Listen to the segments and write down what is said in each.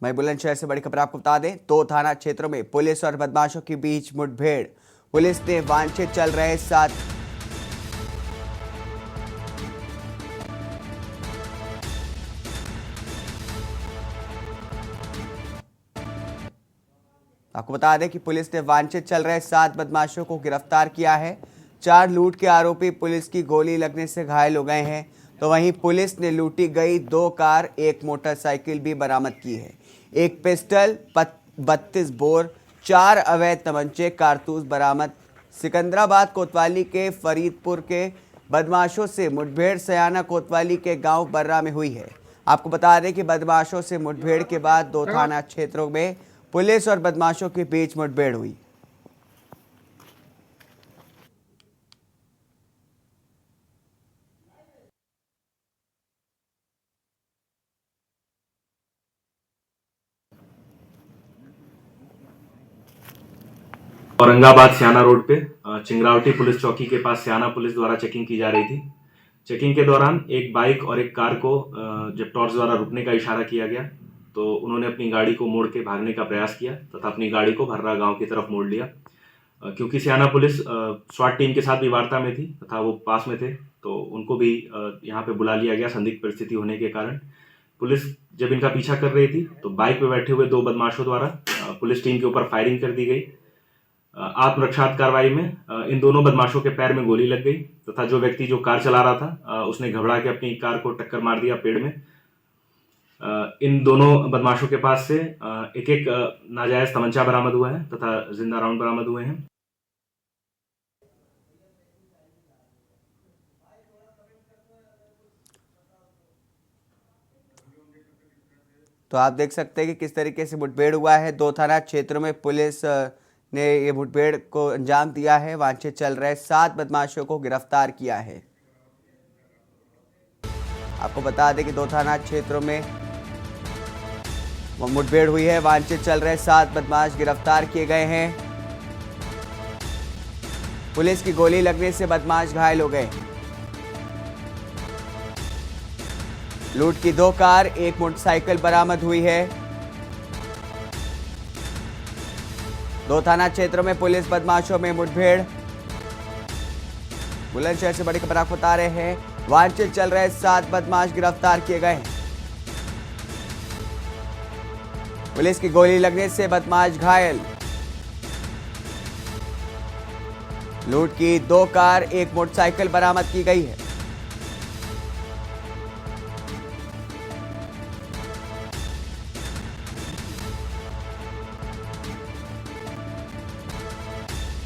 मैं बुलंदशहर से बड़ी खबर आपको बता दें, दो थाना क्षेत्रों में पुलिस और बदमाशों के बीच मुठभेड़। पुलिस ने वांछित चल रहे 7 आपको बता दें कि पुलिस ने वांछित चल रहे 7 बदमाशों को गिरफ्तार किया है। 4 लूट के आरोपी पुलिस की गोली लगने से घायल हो गए हैं, तो वहीं पुलिस ने लूटी गई 2 कार, 1 मोटरसाइकिल भी बरामद की है। एक पिस्टल, 32 बोर, 4 अवैध तमंचे, कारतूस बरामद। सिकंदराबाद कोतवाली के फरीदपुर के बदमाशों से मुठभेड़ सयाना कोतवाली के गांव बर्रा में हुई है। आपको बता दें कि बदमाशों से मुठभेड़ के बाद 2 थाना क्षेत्रों में पुलिस और बदमाशों के बीच मुठभेड़ हुई। औरंगाबाद सियाना रोड पे चिंगरावटी पुलिस चौकी के पास सियाना पुलिस द्वारा चेकिंग की जा रही थी। चेकिंग के दौरान एक बाइक और एक कार को जब टॉर्च द्वारा रुकने का इशारा किया गया तो उन्होंने अपनी गाड़ी को मोड़ के भागने का प्रयास किया तथा अपनी गाड़ी को भर्रा गांव की तरफ मोड़ लिया। क्योंकि सियाना पुलिस स्वाट टीम के साथ भी वार्ता में थी तथा वो पास में थे, तो उनको भी यहाँ पे बुला लिया गया संदिग्ध परिस्थिति होने के कारण। पुलिस जब इनका पीछा कर रही थी तो बाइक पे बैठे हुए 2 बदमाशों द्वारा पुलिस टीम के ऊपर फायरिंग कर दी गई। आत्मरक्षात्मक कार्रवाई में इन दोनों बदमाशों के पैर में गोली लग गई तथा जो व्यक्ति जो कार चला रहा था उसने घबरा के अपनी कार को टक्कर मार दिया पेड़ में। इन दोनों बदमाशों के पास से एक एक नाजायज तमंचा बरामद हुआ है तथा जिंदा राउंड बरामद हुए हैं। तो आप देख सकते हैं कि किस तरीके से मुठभेड़ हुआ है। 2 थाना क्षेत्रों में पुलिस ने ये मुठभेड़ को अंजाम दिया है। वांछित चल रहे 7 बदमाशों को गिरफ्तार किया है। आपको बता दें कि 2 थाना क्षेत्रों में मुठभेड़ हुई है। वांछित चल रहे 7 बदमाश गिरफ्तार किए गए हैं। पुलिस की गोली लगने से बदमाश घायल हो गए। लूट की 2 कार, 1 मोटरसाइकिल बरामद हुई है। 2 थाना क्षेत्रों में पुलिस बदमाशों में मुठभेड़। बुलंदशहर से बड़ी खबर आपको बता रहे हैं, वांछित चल रहे 7 बदमाश गिरफ्तार किए गए। पुलिस की गोली लगने से बदमाश घायल। लूट की 2 कार, 1 मोटरसाइकिल बरामद की गई है।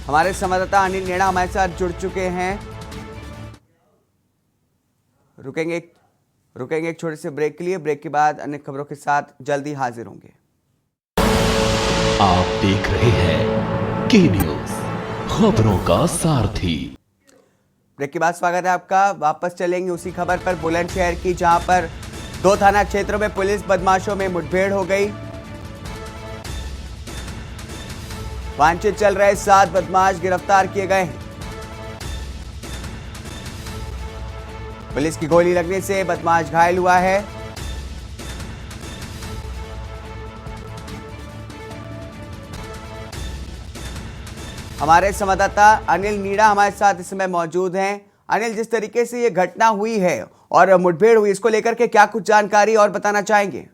हमारे संवाददाता अनिल नेड़ा हमारे साथ जुड़ चुके हैं। रुकेंगे एक छोटे से ब्रेक के लिए। ब्रेक के बाद अन्य खबरों के साथ जल्दी हाजिर होंगे। आप देख रहे हैं के न्यूज, खबरों का सारथी। ब्रेक के बाद स्वागत है आपका। वापस चलेंगे उसी खबर पर, बुलंदशहर की, जहां पर 2 थाना क्षेत्रों में पुलिस बदमाशों में मुठभेड़ हो गई। वांछित चल रहे 7 बदमाश गिरफ्तार किए गए हैं। पुलिस की गोली लगने से बदमाश घायल हुआ है। हमारे संवाददाता अनिल नीड़ा हमारे साथ इस समय मौजूद हैं। अनिल, जिस तरीके से ये घटना हुई है और मुठभेड़ हुई, इसको लेकर के क्या कुछ जानकारी और बताना चाहेंगे?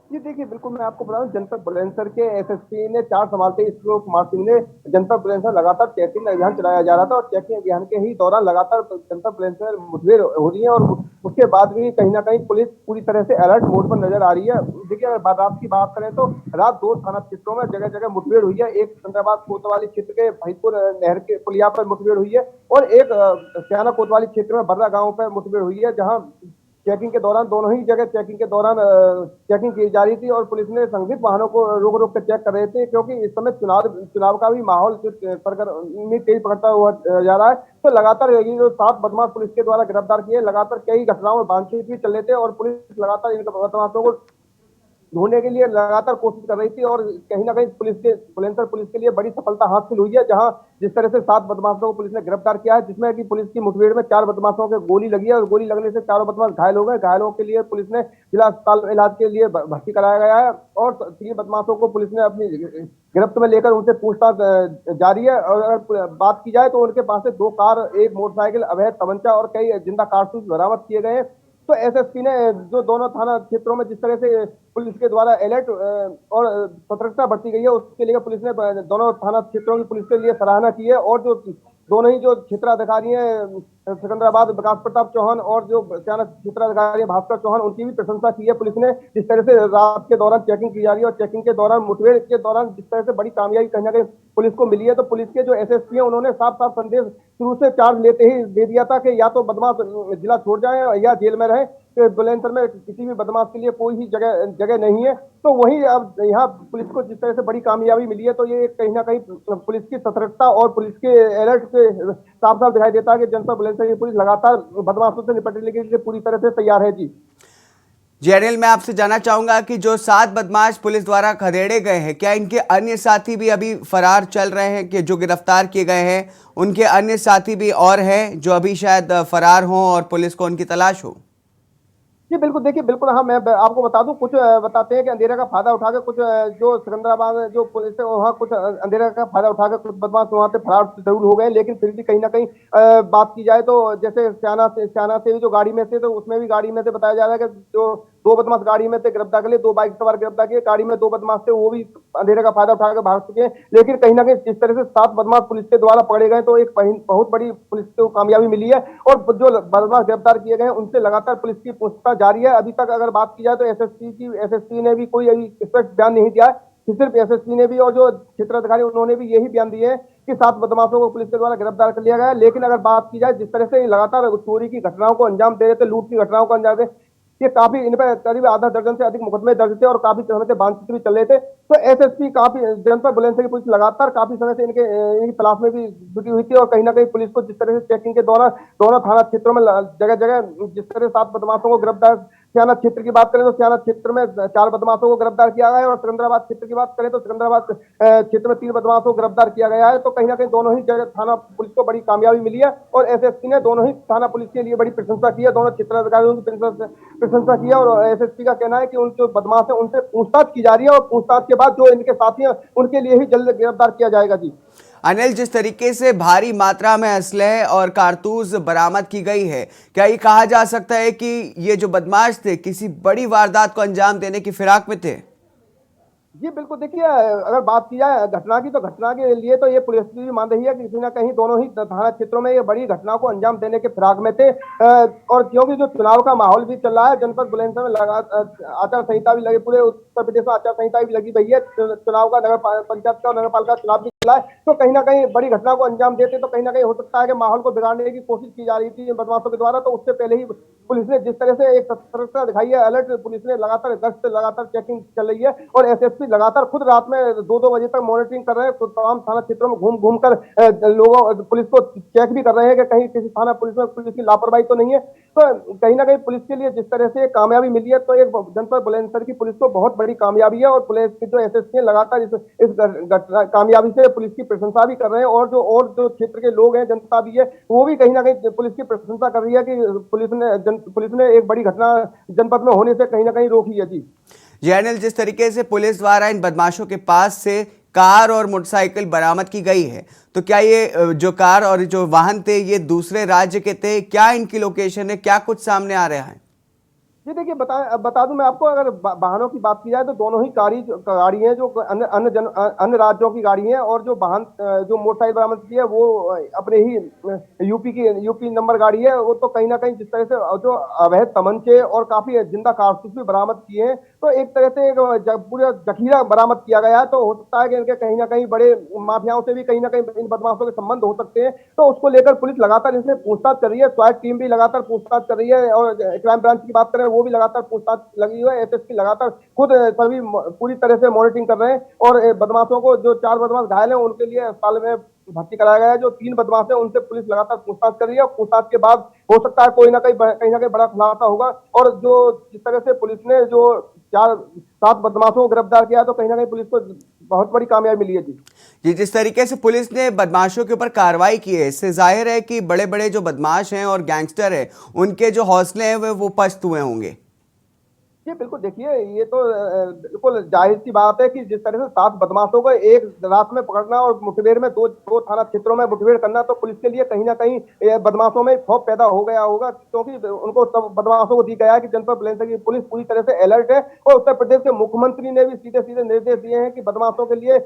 जी देखिए, बिल्कुल मैं आपको बता दूं, जनपद बुलंदशहर के एसएसपी ने 4 संभालते ईश्वर कुमार सिंह ने जनपद बुलंदशहर लगातार चेकिंग अभियान चलाया जा रहा था और चेकिंग अभियान के ही दौरान लगातार जनपद बुलंदशहर मुठभेड़ हो रही है और उसके बाद भी कहीं ना कहीं पुलिस पूरी तरह से अलर्ट मोड पर नजर आ रही है। देखिए, अगर रात की बात करें तो रात 2 थाना क्षेत्रों में जगह जगह मुठभेड़ हुई है। एक सिकंदराबाद कोतवाली क्षेत्र के भाईपुर नहर के पुलिया पर मुठभेड़ हुई है और एक सियाना कोतवाली क्षेत्र में बर्रा गाँव पर मुठभेड़ हुई है, जहाँ चेकिंग के दौरान दोनों ही जगह चेकिंग के दौरान चेकिंग की जा रही थी और पुलिस ने संदिग्ध वाहनों को रोक रोक कर चेक कर रहे थे, क्योंकि इस समय चुनाव का भी माहौल सरगर्मी तेज पकड़ता हुआ जा रहा है। तो लगातार ये जो 7 बदमाश पुलिस के द्वारा गिरफ्तार किए, लगातार कई घटनाओं में बातचीत भी चल रहे थे और पुलिस लगातार इन बदमाशों को ढूंढने के लिए लगातार कोशिश कर रही थी और कहीं ना कहीं बुलंदशहर पुलिस के लिए बड़ी सफलता हासिल हुई है, जहां जिस तरह से 7 बदमाशों को पुलिस ने गिरफ्तार किया है, जिसमें कि पुलिस की मुठभेड़ में 4 बदमाशों के गोली लगी है और गोली लगने से चारों बदमाश घायल हो गए। घायलों के लिए पुलिस ने जिला अस्पताल में इलाज के लिए भर्ती कराया गया है और 3 बदमाशों को पुलिस ने अपनी गिरफ्त में लेकर उनसे पूछताछ जारी है। और अगर बात की जाए तो उनके पास से 2 कार, 1 मोटरसाइकिल, अवैध तमंचा और कई जिंदा कारतूस बरामद किए गए हैं। तो एसएसपी ने जो दोनों थाना क्षेत्रों में जिस तरह से पुलिस के द्वारा अलर्ट और सतर्कता बरती गई है, उसके लिए पुलिस ने दोनों थाना क्षेत्रों की पुलिस के लिए सराहना की है। और जो दोनों ही जो क्षेत्राधिकारी हैं सिकंदराबाद विकास प्रताप चौहान और जो स्याना क्षेत्राधिकारी भास्कर चौहान, उनकी भी प्रशंसा की है पुलिस ने। जिस तरह से रात के दौरान चेकिंग की जा रही है और चेकिंग के दौरान, मुठभेड़ के दौरान जिस तरह से बड़ी कामयाबी कहीं ना कहीं पुलिस को मिली है, तो पुलिस के जो एसएसपी हैं उन्होंने साफ साफ संदेश शुरू से चार्ज लेते ही दे दिया था कि या तो बदमाश जिला छोड़ जाए या जेल में रहे। बुलंदशहर में किसी भी बदमाश के लिए कोई ही जगह नहीं है। तो वही अब यहाँ पुलिस को जिस तरह से बड़ी कामयाबी मिली है, तो ये कहीं ना कहीं पुलिस की सतर्कता और पुलिस के अलर्ट से साफ साफ दिखाई देता है कि जनपद बुलंदशहर की पुलिस लगातार बदमाशों से निपटने के लिए पूरी तरह से तैयार है। जी अनिल, मैं आपसे जानना चाहूंगा कि जो 7 बदमाश पुलिस द्वारा खदेड़े गए हैं, क्या इनके अन्य साथी भी अभी फरार चल रहे हैं? कि जो गिरफ्तार किए गए हैं उनके अन्य साथी भी और हैं जो अभी शायद फरार हों और पुलिस को उनकी तलाश हो? जी बिल्कुल, देखिए बिल्कुल, हाँ मैं आपको बता दूं, कुछ बताते हैं कि अंधेरा का फायदा उठाकर कुछ जो सिकंदराबाद जो पुलिस है वहाँ कुछ अंधेरा का फायदा उठाकर कुछ बदमाश वहाँ से फरार जरूर हो गए, लेकिन फिर भी कहीं ना कहीं बात की जाए तो जैसे स्याना से भी जो गाड़ी में थे, तो उसमें भी गाड़ी में से बताया जा रहा है कि जो 2 बदमाश गाड़ी में थे गिरफ्तार कर लिए, 2 बाइक सवार गिरफ्तार किए, गाड़ी में 2 बदमाश थे वो भी अंधेरे का फायदा उठाकर भाग चुके हैं। लेकिन कहीं ना कहीं जिस तरह से 7 बदमाश पुलिस के द्वारा पकड़े गए, तो एक बहुत बड़ी पुलिस को कामयाबी मिली है। और जो बदमाश गिरफ्तार किए गए हैं उनसे लगातार पुलिस की पूछताछ जारी है। अभी तक अगर बात की जाए तो एसएसपी ने भी कोई अभी स्पष्ट बयान नहीं दिया है कि सिर्फ एसएसपी ने भी और जो क्षेत्राधिकारी उन्होंने भी यही बयान दिए हैं कि 7 बदमाशों को पुलिस के द्वारा गिरफ्तार कर लिया गया है। लेकिन अगर बात की जाए जिस तरह से लगातार चोरी की घटनाओं को अंजाम दे रहे थे, लूट की घटनाओं को अंजाम दे, ये काफी इन पर करीब आधा दर्जन से अधिक मुकदमे दर्ज थे और काफी समय से बातचीत भी चल रहे थे। तो एसएसपी काफी जनपद बुलंदशहर की पुलिस लगातार काफी समय से इनकी तलाश में भी जुटी हुई थी। और कहीं ना कहीं पुलिस को जिस तरह से चेकिंग के दौरान दोनों थाना क्षेत्रों में जगह जगह जिस तरह 7 बदमाशों को गिरफ्तार, स्याना क्षेत्र की बात करें तो स्याना क्षेत्र में 4 बदमाशों को गिरफ्तार किया गया है और सिकंदराबाद क्षेत्र की बात करें तो सिकंदराबाद क्षेत्र में 3 बदमाशों को गिरफ्तार किया गया है। तो कहीं ना कहीं दोनों ही जगह थाना पुलिस को बड़ी कामयाबी मिली है और एसएसपी ने दोनों ही थाना पुलिस के लिए बड़ी प्रशंसा की है, दोनों क्षेत्राधिकारियों की प्रशंसा की है। और एसएसपी का कहना है कि उनके बदमाश है उनसे पूछताछ की जा रही है और पूछताछ के बाद जो इनके साथी हैं उनके लिए ही जल्द गिरफ्तार किया जाएगा। जी अनिल, जिस तरीके से भारी मात्रा में असलहे और कारतूस बरामद की गई है, क्या ये कहा जा सकता है कि ये जो बदमाश थे किसी बड़ी वारदात को अंजाम देने की फिराक में थे? जी बिल्कुल, देखिए अगर बात की जाए घटना की, तो घटना के लिए तो ये पुलिस भी मान रही है कि कहीं ना कहीं दोनों ही थाना क्षेत्रों में ये बड़ी घटना को अंजाम देने के फिराक में थे। और क्योंकि जो चुनाव का माहौल भी चल रहा है, जनपद बुलंदशहर में आचार संहिता भी लगी, पूरे उत्तर प्रदेश में आचार संहिता भी लगी हुई है, चुनाव का नगर पंचायत का नगर पालिका चुनाव भी चला है। तो कहीं ना कहीं बड़ी घटना को अंजाम देते तो कहीं ना कहीं हो सकता है कि माहौल को बिगाड़ने की कोशिश की जा रही थी बदमाशों के द्वारा। तो उससे पहले ही पुलिस ने जिस तरह से एक सतर्कता दिखाई है, अलर्ट, पुलिस ने लगातार गश्त, लगातार चेकिंग चल रही है और एसएसपी लगातार खुद रात में 2-2 बजे तक मॉनिटरिंग कर रहे हैं, तो तमाम थाना क्षेत्रों में घूम कर लोगों पुलिस को चेक भी कर रहे हैं कि कहीं किसी थाना पुलिस में पुलिस की लापरवाही तो नहीं है। तो कहीं ना कहीं पुलिस के लिए जिस तरह से कामयाबी मिली है, तो एक जनपद बुलंदशहर की पुलिस को बहुत बड़ी कामयाबी है। और पुलिस की जो एसएसपी लगातार इस कामयाबी से पुलिस की प्रशंसा भी कर रहे हैं और जो क्षेत्र के लोग हैं, जनता भी है, वो भी कहीं ना कहीं पुलिस की प्रशंसा कर रही है कि पुलिस ने एक बड़ी घटना जनपद में होने से कहीं ना कहीं रोकी है। जी अनिल, जिस तरीके से पुलिस द्वारा इन बदमाशों के पास से कार और मोटरसाइकिल बरामद की गई है, तो क्या ये जो कार और जो वाहन थे ये दूसरे राज्य के थे? क्या इनकी लोकेशन है? क्या कुछ सामने आ रहा है? जी देखिए, बता दूं मैं आपको, अगर वाहनों की बात की जाए तो दोनों ही गाड़ी हैं जो अन्य राज्यों की गाड़ी हैं। और जो वाहन जो मोटरसाइकिल बरामद की है वो अपने ही यूपी नंबर गाड़ी है। वो तो कहीं ना कहीं जिस तरह से जो अवैध तमंचे और काफी जिंदा कारतूस भी बरामद किए हैं, तो एक तरह से पूरा जखीरा बरामद किया गया है। तो हो सकता है कि इनके कहीं ना कहीं बड़े माफियाओं से भी कहीं ना कहीं इन बदमाशों के संबंध हो सकते हैं। तो उसको लेकर पुलिस लगातार इनसे पूछताछ कर रही है, स्वाट टीम भी लगातार पूछताछ कर रही है और क्राइम ब्रांच की बात करें वो भी लगातार पूछताछ लगी हुई है। एसएसपी लगातार खुद सभी पूरी तरह से मॉनिटरिंग कर रहे हैं और बदमाशों को, जो 4 बदमाश घायल हैं उनके लिए अस्पताल में भर्ती कराया गया है। जो 3 बदमाश है उनसे पुलिस लगातार पूछताछ कर रही है और पूछताछ के बाद हो सकता है कहीं ना कहीं बड़ा खुलासा होगा। और जो जिस तरह से पुलिस ने जो सात बदमाशों को गिरफ्तार किया, तो कहीं ना कहीं पुलिस को बहुत बड़ी कामयाबी मिली है जी। जी, जिस तरीके से पुलिस ने बदमाशों के ऊपर कार्रवाई की है, इससे जाहिर है कि बड़े बड़े जो बदमाश हैं और गैंगस्टर हैं, उनके जो हौसले हैं वो पस्त हुए होंगे। जी बिल्कुल, देखिए ये तो बिल्कुल जाहिर सी बात है कि जिस तरह से 7 बदमाशों को एक रात में पकड़ना और मुठभेड़ में दो थाना क्षेत्रों में मुठभेड़ करना, तो पुलिस के लिए कहीं ना कहीं बदमाशों में खौफ पैदा हो गया होगा, क्योंकि उनको सब बदमाशों को दी गया है कि जनपद बुलंदशहर की पुलिस पूरी तरह से अलर्ट है। और उत्तर प्रदेश के मुख्यमंत्री ने भी सीधे सीधे निर्देश दिए हैं कि बदमाशों के लिए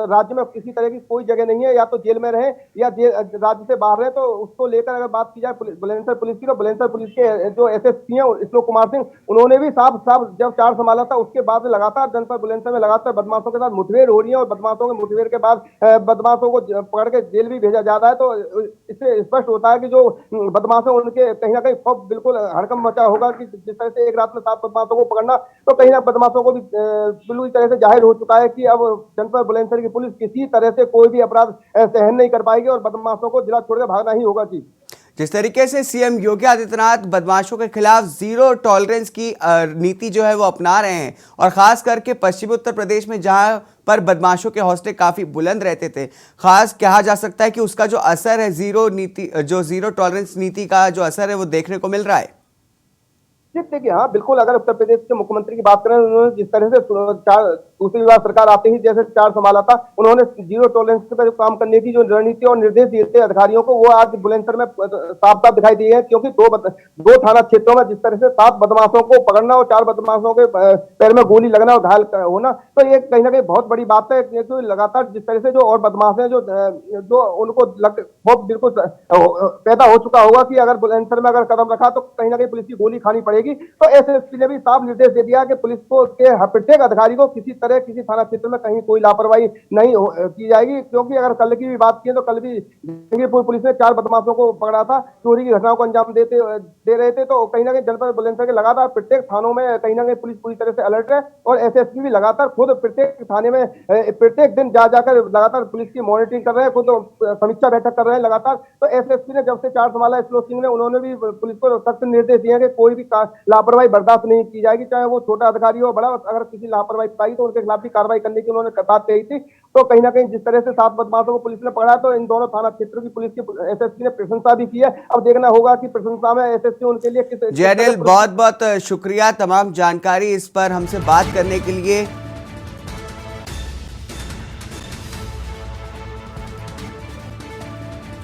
राज्य में किसी तरह की कोई जगह नहीं है, या तो जेल में रहे या राज्य से बाहर रहे। तो उसको लेकर अगर बात की जाए बुलंदशहर पुलिस की, तो बुलंदशहर पुलिस के जो एसएसपी हैं श्लोक कुमार सिंह, उन्होंने भी साफ जब चार्ज संभाला था उसके बाद लगातार जनपद बुलंदशहर में लगातार बदमाशों के साथ मुठभेड़ हो रही है, और बदमाशों के मुठभेड़ के बाद बदमाशों को पकड़ के जेल भी भेजा जा रहा है। तो इससे स्पष्ट होता है कि जो बदमाश है उनके कहीं ना कहीं खौफ बिल्कुल हड़कंप मचा होगा कि जिस तरह से एक रात में 7 बदमाशों को पकड़ना, तो कहीं ना बदमाशों को भी बिल्कुल तरह से जाहिर हो चुका है कि अब जनपद बुलंदशहर की पुलिस किसी तरह से कोई भी अपराध सहन नहीं कर पाएगी और बदमाशों को जिला छोड़कर भागना ही होगा जी। जिस तरीके से सीएम योगी आदित्यनाथ बदमाशों के खिलाफ जीरो टॉलरेंस की नीति जो है वो अपना रहे हैं, और खास करके पश्चिमी उत्तर प्रदेश में जहां पर बदमाशों के हौसले काफी बुलंद रहते थे, खास कहा जा सकता है कि उसका जो असर है जीरो टॉलरेंस नीति का जो असर है वो देखने को मिल रहा है। देखिए हाँ बिल्कुल, अगर उत्तर प्रदेश के मुख्यमंत्री की बात करें, उन्होंने जिस तरह से दूसरी बार सरकार आते ही जैसे चार्ज संभाला था, उन्होंने जीरो टॉलरेंस पे काम करने की जो रणनीति और निर्देश दिए थे अधिकारियों को, वो आज बुलंदशहर में साफ साफ दिखाई दिए हैं। क्योंकि दो थाना क्षेत्रों में जिस तरह से 7 बदमाशों को पकड़ना और 4 बदमाशों के पैर में गोली लगना और घायल होना, तो ये कहीं ना कहीं बहुत बड़ी बात है। क्योंकि लगातार जिस तरह से जो और बदमाश हैं जो उनको बहुत बिल्कुल पैदा हो चुका होगा कि अगर बुलंदशहर में अगर कदम रखा तो कहीं ना कहीं पुलिस की गोली खानी पड़ेगी। तो एसएसपी ने भी साफ निर्देश दे दिया कि पुलिस को के प्रत्येक अधिकारी को किसी तरह किसी थाना क्षेत्र में कहीं कोई लापरवाही नहीं की जाएगी। क्योंकि अगर कल की भी बात की तो कल भी जंगीरपुर पुलिस ने 4 बदमाशों को पकड़ा था, चोरी की घटनाओं को अंजाम दे रहे थे। तो कहीं ना कहीं जनपद बुलंदशहर के लगातार प्रत्येक थानों में कहीं ना कहीं पुलिस पूरी तरह से अलर्ट है, और एसएसपी भी लगातार खुद प्रत्येक थाने में प्रत्येक दिन जाकर लगातार पुलिस की मॉनिटरिंग कर रहे हैं, खुद समीक्षा बैठक कर रहे हैं लगातार। तो एसएसपी ने जब से चार्ज संभाला श्लोक सिंह ने, उन्होंने भी पुलिस को सख्त निर्देश दिए कि कोई भी लापरवाही बर्दाश्त नहीं की जाएगी, चाहे वो छोटा अधिकारी हो बड़ा, अगर किसी लापरवाही पाई तो उनके खिलाफ भी कार्रवाई करने की उन्होंने बात कही थी। तो कहीं ना कहीं जिस तरह से 7 बदमाशों को पुलिस ने पकड़ा, तो इन दोनों थाना क्षेत्रों की पुलिस की एसएसपी ने प्रशंसा भी की है। अब देखना होगा कि प्रशंसा में एसएसपी उनके लिए किस। जय अनिल, बहुत बहुत शुक्रिया तमाम जानकारी इस पर हमसे बात करने के लिए।